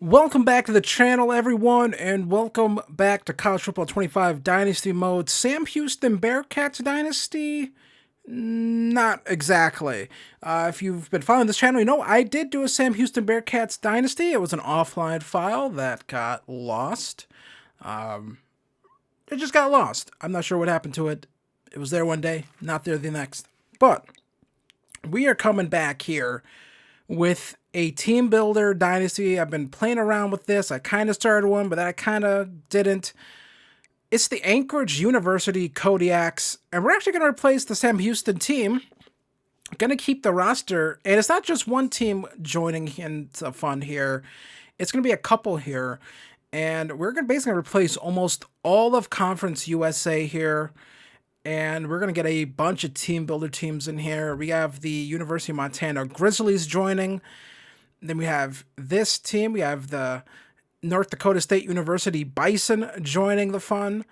Welcome back to the channel, everyone, and welcome back to College Football 25 Dynasty Mode. Sam Houston Bearcats Dynasty? Not exactly. If you've been following this channel, you know I did do a Sam Houston Bearcats Dynasty. It was an offline file that got lost. It just got lost. I'm not sure what happened to it. It was there one day, not there the next. But we are coming back here with a team builder dynasty. I've been playing around with this. I kind of started one, but then I kind of didn't. It's the Anchorage University Kodiaks, and we're actually going to replace the Sam Houston team. Going to keep the roster, and it's not just one team joining in the fun here. It's going to be a couple here, and we're going to basically replace almost all of Conference USA here. And we're going to get a bunch of team builder teams in here. We have the University of Montana Grizzlies joining. Then we have this team. We have the North Dakota State University Bison joining the fun.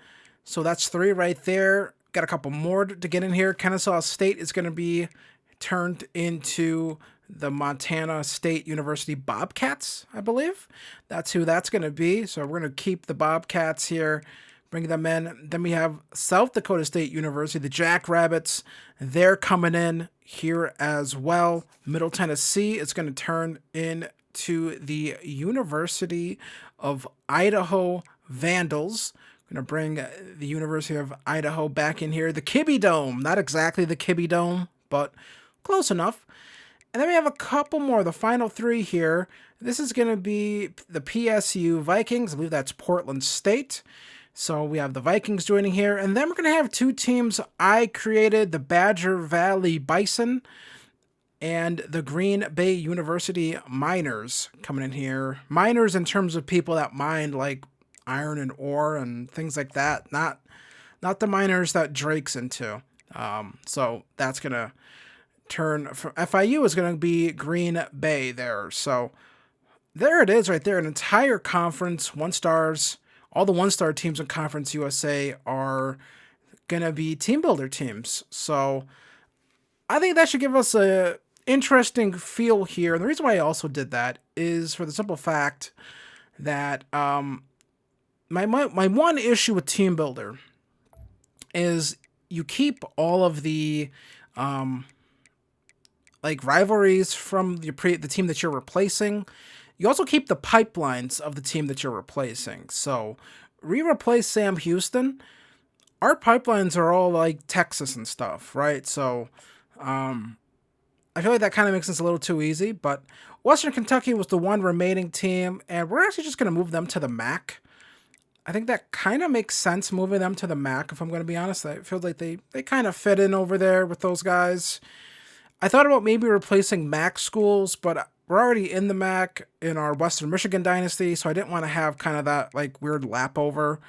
So that's 3 right there. Got a couple more to get in here. Kennesaw State is going to be turned into the Montana State University Bobcats, I believe. That's who that's going to be. So we're going to keep the Bobcats here. Bring them in. Then we have South Dakota State University, the Jackrabbits. They're coming in here as well. Middle Tennessee is going to turn into the University of Idaho Vandals. Going to bring the University of Idaho back in here. The Kibbe Dome. Not exactly the Kibbe Dome, but close enough. And then we have a couple more, the final 3 here. This is going to be the PSU Vikings. I believe that's Portland State. So we have the Vikings joining here, and then we're going to have 2 teams I created, the Badger Valley Bison and the Green Bay University Miners coming in here. Miners in terms of people that mine like iron and ore and things like that, not the miners that Drake's into. So that's going to turn, from FIU is going to be Green Bay there. So there it is right there, an entire conference, 1 stars. All the 1-star teams in Conference USA are going to be team builder teams. So I think that should give us a interesting feel here. And the reason why I also did that is for the simple fact that my one issue with team builder is you keep all of the like rivalries from the team that you're replacing. You also keep the pipelines of the team that you're replacing. So, replace Sam Houston. Our pipelines are all like Texas and stuff, right? So, I feel like that kind of makes this a little too easy. But Western Kentucky was the one remaining team, and we're actually just going to move them to the MAC. I think that kind of makes sense moving them to the MAC, if I'm going to be honest. I feel like they kind of fit in over there with those guys. I thought about maybe replacing MAC schools, but we're already in the MAC in our Western Michigan Dynasty, so I didn't want to have kind of that like weird lap over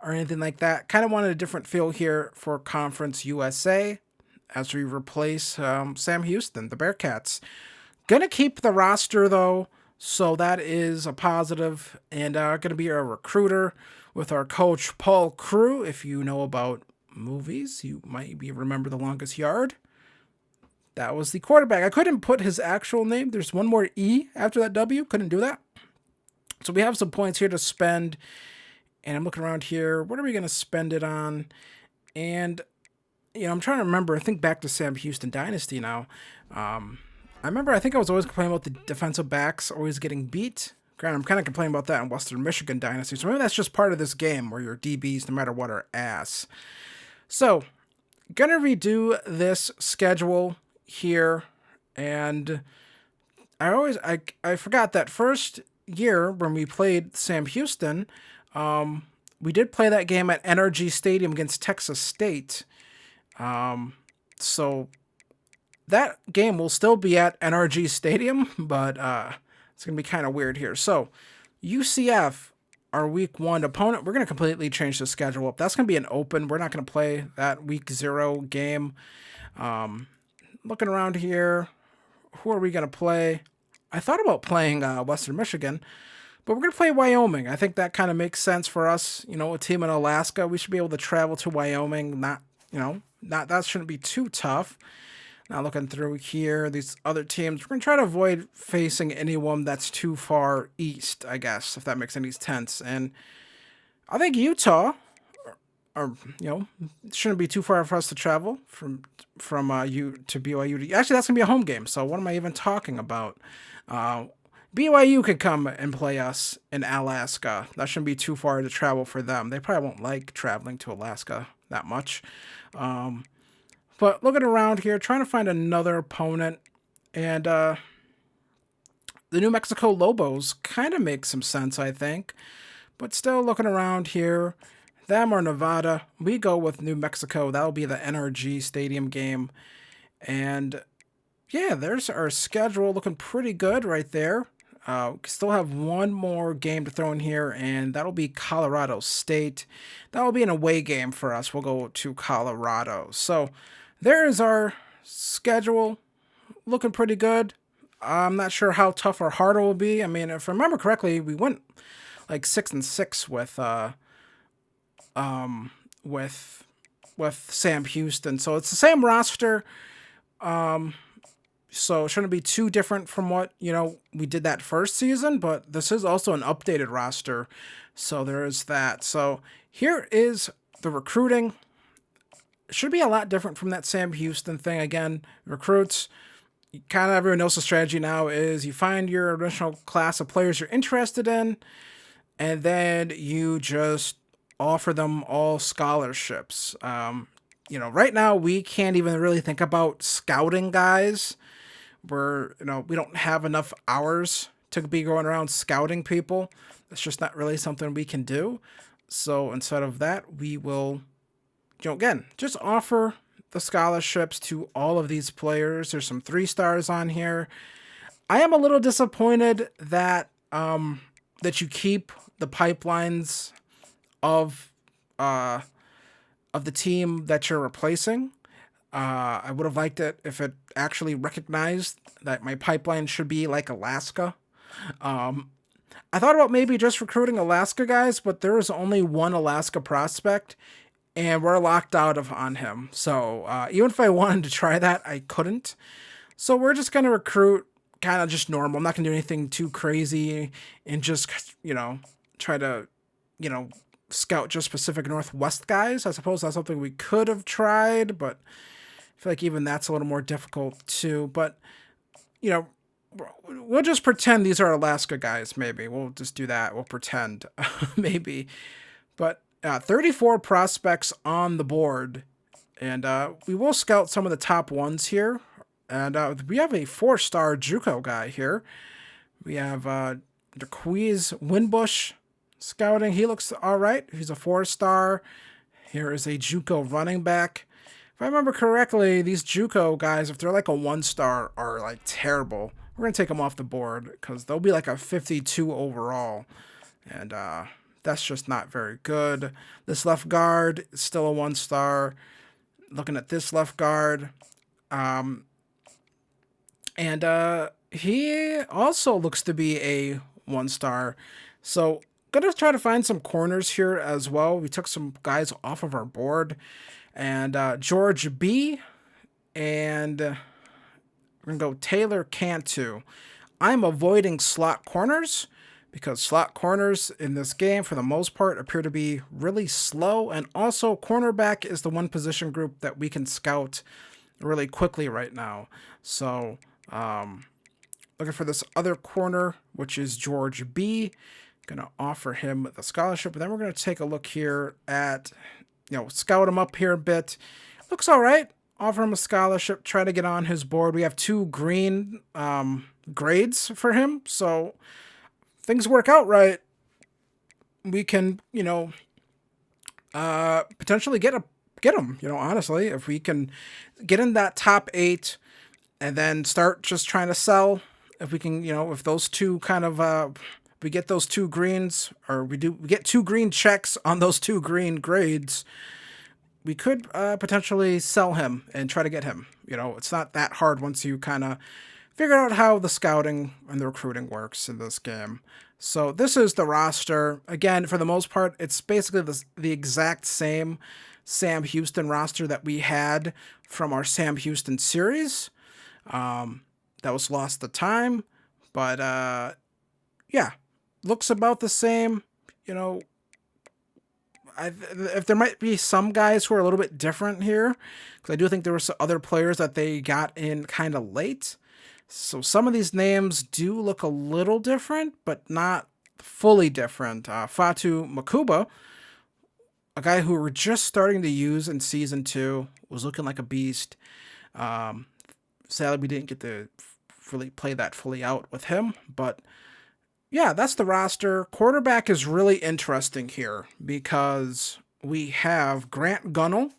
or anything like that. Kind of wanted a different feel here for Conference USA as we replace Sam Houston, the Bearcats. Gonna keep the roster though, so that is a positive, and gonna be our recruiter with our coach Paul Crew. If you know about movies, you might remember The Longest Yard. That was the quarterback. I couldn't put his actual name. There's one more E after that W. Couldn't do that. So we have some points here to spend. And I'm looking around here. What are we going to spend it on? And, I'm trying to remember. I think back to Sam Houston Dynasty now. I think I was always complaining about the defensive backs always getting beat. Granted, I'm kind of complaining about that in Western Michigan Dynasty. So maybe that's just part of this game where your DBs, no matter what, are ass. So, gonna redo this schedule here, and I forgot that first year when we played Sam Houston, we did play that game at NRG Stadium against Texas State. So that game will still be at NRG Stadium, but it's gonna be kind of weird here. So UCF, our week 1 opponent, we're gonna completely change the schedule up. That's gonna be an open. We're not gonna play that week 0 game. Looking around here, who are we going to play? I thought about playing Western Michigan, but we're going to play Wyoming. I think that kind of makes sense for us. A team in Alaska, we should be able to travel to Wyoming. That shouldn't be too tough. Now looking through here, these other teams, we're going to try to avoid facing anyone that's too far east, I guess, if that makes any sense. And I think Utah, or shouldn't be too far for us to travel from U to BYU. Actually, that's gonna be a home game. So what am I even talking about? BYU could come and play us in Alaska. That shouldn't be too far to travel for them. They probably won't like traveling to Alaska that much. But looking around here, trying to find another opponent, and the New Mexico Lobos kind of make some sense, I think. But still looking around here, them or Nevada, we go with New Mexico. That'll be the NRG Stadium game. And yeah, there's our schedule looking pretty good right there. Still have one more game to throw in here, and that'll be Colorado State. That'll be an away game for us. We'll go to Colorado. So there's our schedule looking pretty good. I'm not sure how tough or hard it will be. I mean, if I remember correctly, we went like 6-6 with Sam Houston. So it's the same roster. So it shouldn't be too different from what, we did that first season, but this is also an updated roster. So there is that. So here is the recruiting. It should be a lot different from that Sam Houston thing. Again, recruits, kind of everyone knows the strategy now is you find your original class of players you're interested in, and then you just offer them all scholarships. Right now we can't even really think about scouting guys. We don't have enough hours to be going around scouting people. That's just not really something we can do. So instead of that, we will, again, just offer the scholarships to all of these players. There's some 3-stars on here. I am a little disappointed that that you keep the pipelines of the team that you're replacing. I would have liked it if it actually recognized that my pipeline should be like Alaska. I thought about maybe just recruiting Alaska guys, but there is only one Alaska prospect, and we're locked out on him. So even if I wanted to try that, I couldn't. So we're just going to recruit kind of just normal. I'm not going to do anything too crazy and just, try to, scout just Pacific Northwest guys. I suppose that's something we could have tried, but I feel like even that's a little more difficult too. But, we'll just pretend these are Alaska guys, maybe. We'll just do that. We'll pretend, maybe. But 34 prospects on the board, and we will scout some of the top ones here. And we have a 4-star JUCO guy here. We have DeQuiz Winbush scouting. He looks all right. He's a 4-star. Here is a JUCO running back. If I remember correctly, these JUCO guys, if they're like a 1-star, are like terrible. We're going to take them off the board because they'll be like a 52 overall. And that's just not very good. This left guard is still a 1-star. Looking at this left guard. And he also looks to be a 1-star. So gonna try to find some corners here as well. We took some guys off of our board. And George B. And we're going to go Taylor Cantu. I'm avoiding slot corners because slot corners in this game, for the most part, appear to be really slow. And also, cornerback is the one position group that we can scout really quickly right now. So, looking for this other corner, which is George B. Going to offer him the scholarship. And then we're going to take a look here at, scout him up here a bit. Looks all right. Offer him a scholarship. Try to get on his board. We have 2 green grades for him. So things work out right. We can, potentially get him, honestly, if we can get in that top 8 and then start just trying to sell. If we can, if those two kind of, we get those 2 greens, or we get 2 green checks on those 2 green grades, we could potentially sell him and try to get him. It's not that hard once you kind of figure out how the scouting and the recruiting works in this game. So this is the roster. Again, for the most part, it's basically the exact same. Sam Houston roster that we had from our Sam Houston series. That was lost to time, but yeah, looks about the same. You know, if there might be some guys who are a little bit different here, because I do think there were some other players that they got in kind of late. So some of these names do look a little different, but not fully different. Fatu Makuba, a guy who we're just starting to use in season 2, was looking like a beast. Sadly, we didn't get to really play that fully out with him, but yeah, that's the roster. Quarterback is really interesting here because we have Grant Gunnell,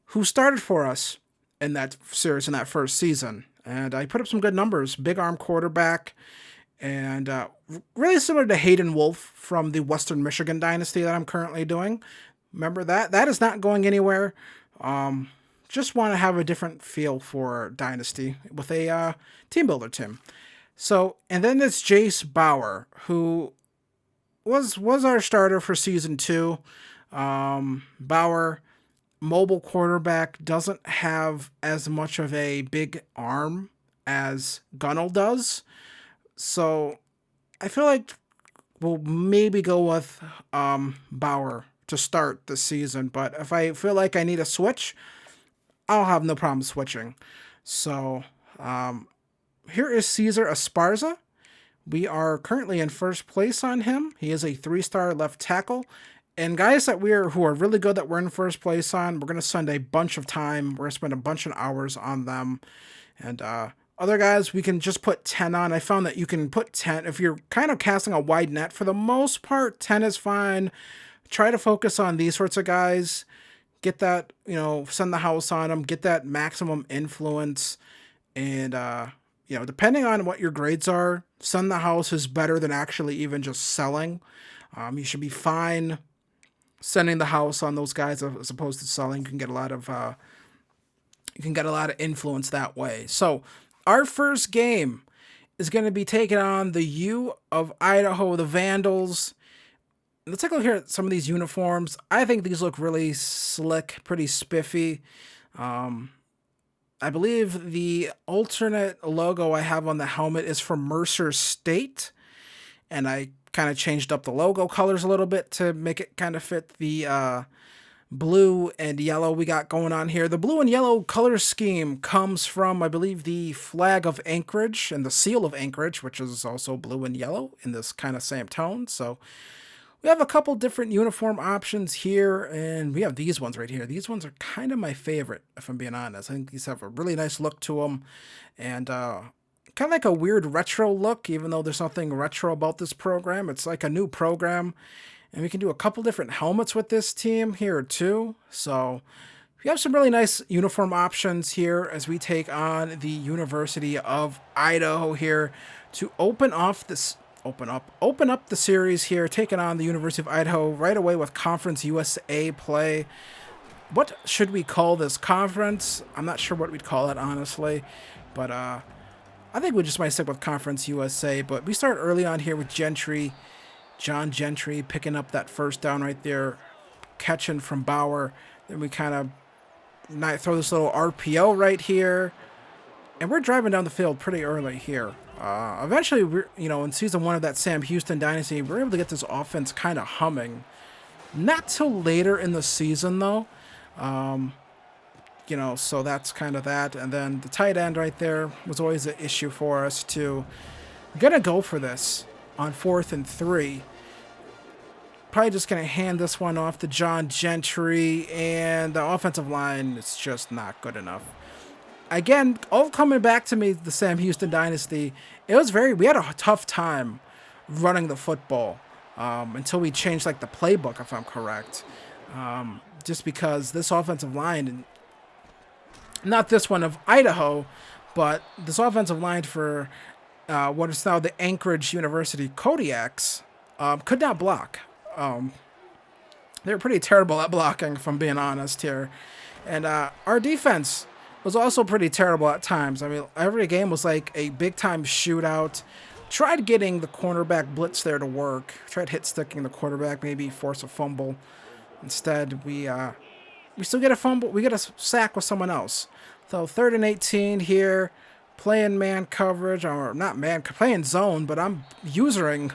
who started for us in that series in that first season. And I put up some good numbers. Big arm quarterback. And really similar to Hayden Wolf from the Western Michigan Dynasty that I'm currently doing. Remember that? That is not going anywhere. Just want to have a different feel for Dynasty with a team builder team. So, and then it's Jace Bauer, who was our starter for season 2. Bauer, mobile quarterback, doesn't have as much of a big arm as Gunnell does. So I feel like we'll maybe go with Bauer to start the season. But if I feel like I need a switch, I'll have no problem switching. So here is Cesar Esparza. We are currently in first place on him. He is a 3-star left tackle. And guys who are really good that we're in first place on, we're going to spend a bunch of time. We're going to spend a bunch of hours on them. And other guys, we can just put 10 on. I found that you can put 10. If you're kind of casting a wide net, for the most part, 10 is fine. Try to focus on these sorts of guys. Get that, send the house on them. Get that maximum influence. And, depending on what your grades are, send the house is better than actually even just selling. You should be fine sending the house on those guys as opposed to selling. You can get a lot of influence that way. So our first game is going to be taking on the U of Idaho, the Vandals. Let's take a look here at some of these uniforms. I think these look really slick, pretty spiffy. I believe the alternate logo I have on the helmet is from Mercer State, and I kind of changed up the logo colors a little bit to make it kind of fit the blue and yellow we got going on here. The blue and yellow color scheme comes from, I believe, the flag of Anchorage and the seal of Anchorage, which is also blue and yellow in this kind of same tone. So we have a couple different uniform options here, and we have these ones right here. These ones are kind of my favorite, if I'm being honest. I think these have a really nice look to them, and kind of like a weird retro look, even though there's nothing retro about this program. It's like a new program, and we can do a couple different helmets with this team here too. So we have some really nice uniform options here as we take on the University of Idaho here to open up the series here, taking on the University of Idaho right away with Conference USA play. What should we call this conference? I'm not sure what we'd call it, honestly, but I think we just might stick with Conference USA. But we start early on here with John Gentry picking up that first down right there, catching from Bauer. Then we kind of throw this little RPO right here, and we're driving down the field pretty early here. Eventually, in season 1 of that Sam Houston Dynasty, we're able to get this offense kind of humming. Not till later in the season, though. So that's kind of that. And then the tight end right there was always an issue for us, too. We're going to go for this on 4th and 3. Probably just going to hand this one off to John Gentry, and the offensive line is just not good enough. Again, all coming back to me, the Sam Houston Dynasty, we had a tough time running the football until we changed the playbook, if I'm correct. Just because this offensive line, not this one of Idaho, but this offensive line for what is now the Anchorage University Kodiaks, could not block. They were pretty terrible at blocking, if I'm being honest here. And our defense was also pretty terrible at times. I mean, every game was like a big-time shootout. Tried getting the cornerback blitz there to work. Tried hit-sticking the quarterback, maybe force a fumble. Instead, we we still get a fumble. We get a sack with someone else. So 3rd and 18 here, playing man coverage, or not man, playing zone, but I'm usering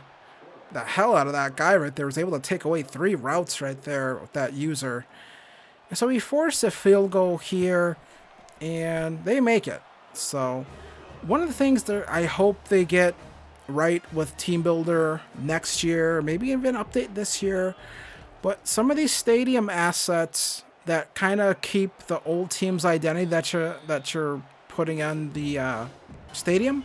the hell out of that guy right there. Was able to take away 3 routes right there with that user. And so we force a field goal here, and they make it. So one of the things that I hope they get right with Teambuilder next year, maybe even update this year, but some of these stadium assets that kind of keep the old team's identity that you're putting on the stadium,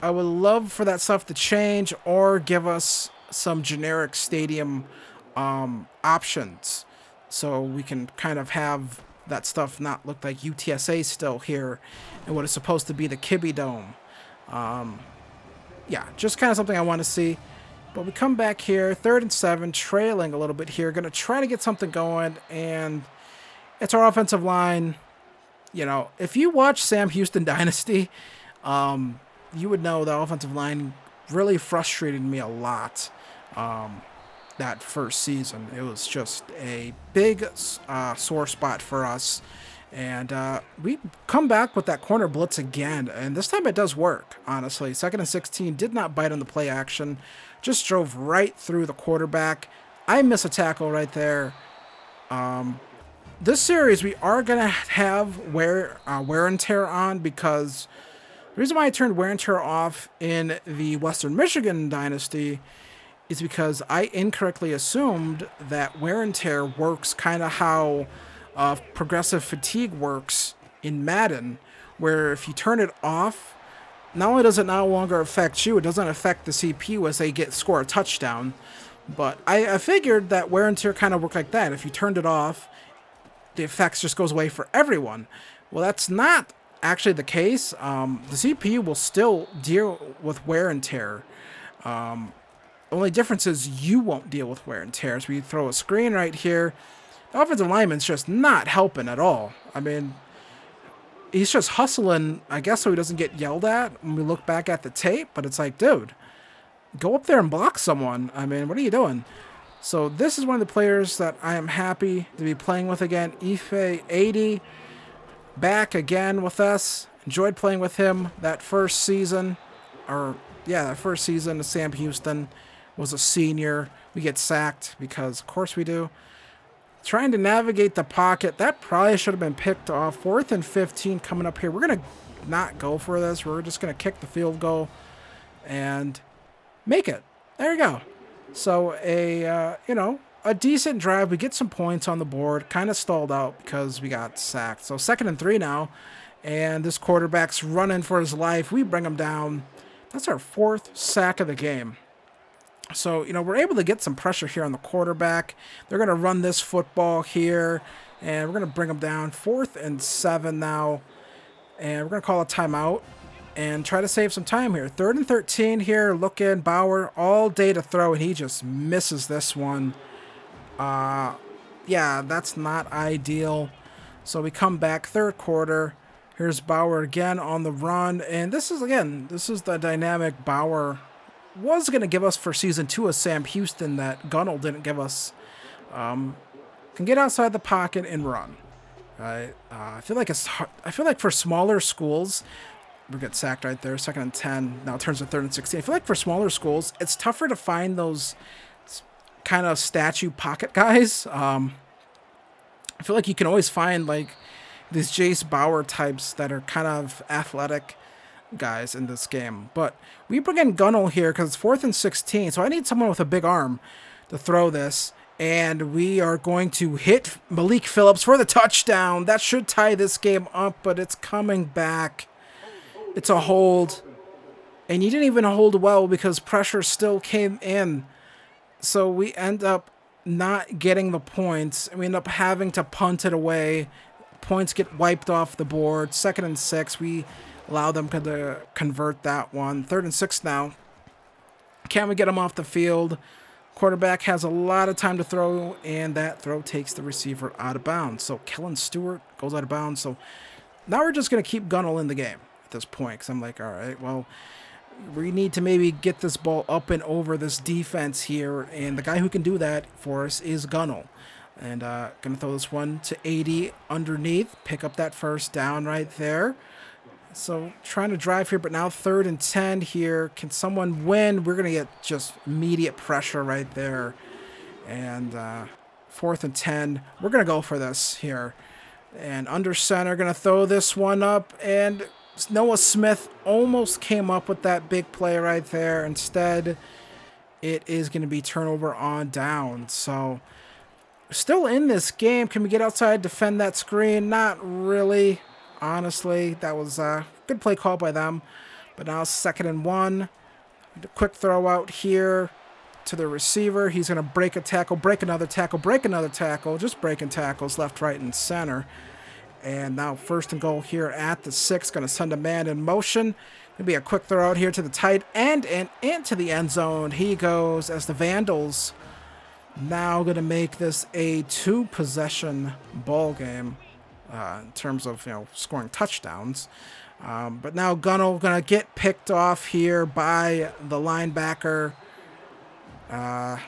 I would love for that stuff to change or give us some generic stadium options, so we can kind of have that stuff not look like UTSA still here and what is supposed to be the Kibbe Dome. Yeah, just kind of something I want to see. But we come back here, 3rd and 7, trailing a little bit here. Going to try to get something going, and it's our offensive line. You know, if you watch Sam Houston Dynasty, you would know the offensive line really frustrated me a lot that first season. It was just a big sore spot for us. And we come back with that corner blitz again, and this time it does work, honestly. 2nd and 16, did not bite on the play action, just drove right through the quarterback. I miss a tackle right there. This series, we are going to have wear and tear on, because the reason why I turned wear and tear off in the Western Michigan Dynasty is because I incorrectly assumed that wear and tear works kind of how progressive fatigue works in Madden, where if you turn it off, not only does it no longer affect you, it doesn't affect the CPU as they score a touchdown. But I figured that wear and tear kind of worked like that. If you turned it off, the effects just goes away for everyone. Well, that's not actually the case. The CPU will still deal with wear and tear. Only difference is you won't deal with wear and tear. So we throw a screen right here. The offensive lineman's just not helping at all. I mean, he's just hustling, I guess, so he doesn't get yelled at when we look back at the tape. But it's like, dude, go up there and block someone. I mean, what are you doing? So this is one of the players that I am happy to be playing with again. Ife 80, back again with us. Enjoyed playing with him that first season. That first season of Sam Houston. Was a senior. We get sacked because, of course, we do. Trying to navigate the pocket. That probably should have been picked off. 4th and 15 coming up here. We're going to not go for this. We're just going to kick the field goal and make it. There you go. So a decent drive. We get some points on the board. Kind of stalled out because we got sacked. So 2nd and 3 now. And this quarterback's running for his life. We bring him down. That's our 4th sack of the game. So, we're able to get some pressure here on the quarterback. They're going to run this football here, and we're going to bring them down. 4th and 7 now, and we're going to call a timeout and try to save some time here. 3rd and 13 here, look in, Bauer all day to throw, and he just misses this one. Yeah, that's not ideal. So we come back, 3rd quarter. Here's Bauer again on the run, and this is the dynamic Bauer was going to give us for season 2 of Sam Houston that Gunnell didn't give us. Can get outside the pocket and run. Right? I feel like for smaller schools, we get sacked right there. 2nd and 10. Now it turns to 3rd and 16. I feel like for smaller schools, it's tougher to find those kind of statue pocket guys. I feel like you can always find like these Jace Bauer types that are kind of athletic guys in this game. But we bring in Gunnell here because it's 4th and 16. So I need someone with a big arm to throw this. And we are going to hit Malik Phillips for the touchdown. That should tie this game up, but it's coming back. It's a hold. And you didn't even hold well because pressure still came in. So we end up not getting the points. And we end up having to punt it away. Points get wiped off the board. 2nd and 6. We allow them to convert that one. 3rd and 6 now. Can we get them off the field? Quarterback has a lot of time to throw, and that throw takes the receiver out of bounds. So Kellen Stewart goes out of bounds. So now we're just going to keep Gunnell in the game at this point, because I'm like, all right, well, we need to maybe get this ball up and over this defense here, and the guy who can do that for us is Gunnell. And going to throw this one to 80 underneath. Pick up that first down right there. So trying to drive here, but now 3rd and 10 here. Can someone win? We're going to get just immediate pressure right there. And 4th and 10. We're going to go for this here. And under center, going to throw this one up. And Noah Smith almost came up with that big play right there. Instead, it is going to be turnover on down. So still in this game. Can we get outside, defend that screen? Not really, honestly. That was a good play call by them. But now 2nd and 1. Quick throw out here to the receiver. He's going to break a tackle, break another tackle, break another tackle. Just breaking tackles left, right, and center. And now 1st and goal here at the 6. Going to send a man in motion. Going to be a quick throw out here to the tight end and into the end zone. He goes as the Vandals now going to make this a 2-possession ball game in terms of, scoring touchdowns. But now Gunnell going to get picked off here by the linebacker. Yeah,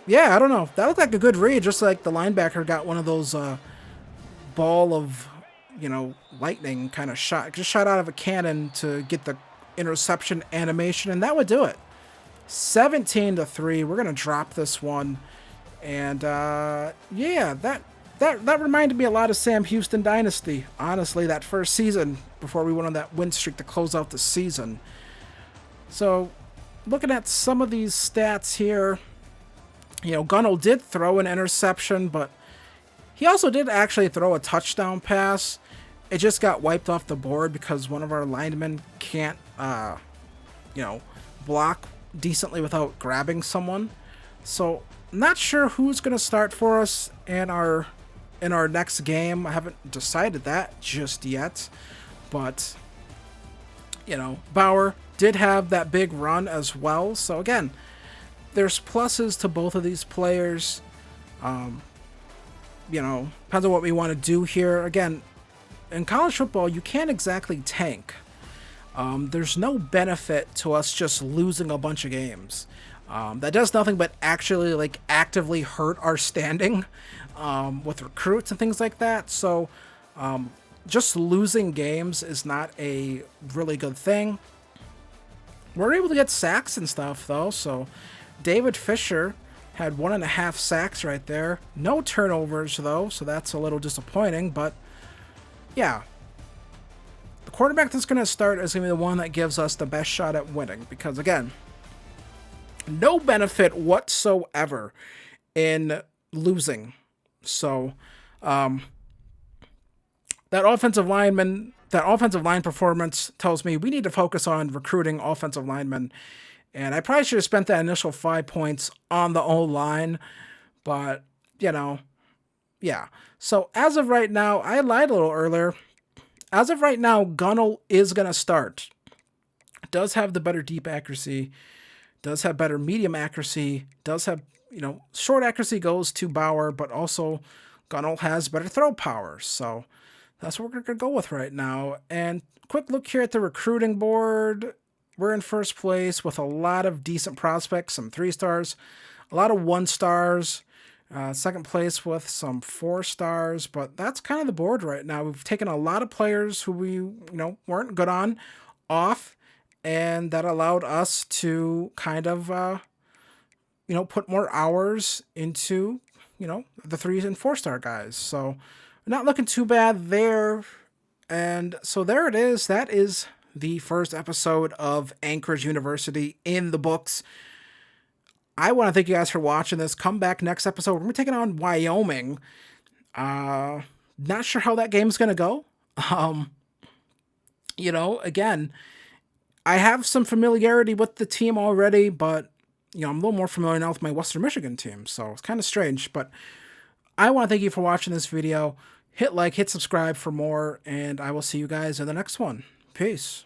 I don't know. That looked like a good read, just like the linebacker got one of those ball of, lightning kind of shot. Just shot out of a cannon to get the interception animation, and that would do it. 17-3. We're going to drop this one. And, yeah, that reminded me a lot of Sam Houston Dynasty. Honestly, that first season before we went on that win streak to close out the season. So, looking at some of these stats here, Gunnell did throw an interception, but he also did actually throw a touchdown pass. It just got wiped off the board because one of our linemen can't, block decently without grabbing someone. So, not sure who's going to start for us in our next game. I haven't decided that just yet. But, Bauer did have that big run as well. So, again, there's pluses to both of these players. Depends on what we want to do here. Again, in college football, you can't exactly tank. There's no benefit to us just losing a bunch of games. That does nothing but actually actively hurt our standing with recruits and things like that. So just losing games is not a really good thing. We're able to get sacks and stuff though. So David Fisher had 1.5 sacks right there. No turnovers though, so that's a little disappointing. But yeah, the quarterback that's going to start is going to be the one that gives us the best shot at winning. Because again, no benefit whatsoever in losing. So, that offensive line performance tells me we need to focus on recruiting offensive linemen. And I probably should have spent that initial 5 points on the O-line. But, yeah. So, as of right now, I lied a little earlier. As of right now, Gunnell is going to start. Does have the better deep accuracy. Does have better medium accuracy, does have, short accuracy goes to Bauer, but also Gunnell has better throw power. So that's what we're going to go with right now. And quick look here at the recruiting board. We're in first place with a lot of decent prospects, some 3-stars, a lot of 1-stars. Second place with some 4-stars, but that's kind of the board right now. We've taken a lot of players who we, weren't good on off. And that allowed us to kind of, put more hours into, the 3 and 4-star guys. So not looking too bad there. And so there it is. That is the first episode of Anchorage University in the books. I want to thank you guys for watching this. Come back next episode. We're going to be taking on Wyoming. Not sure how that game's going to go. Again, I have some familiarity with the team already, but, I'm a little more familiar now with my Western Michigan team, so it's kind of strange. But I want to thank you for watching this video. Hit like, hit subscribe for more, and I will see you guys in the next one. Peace.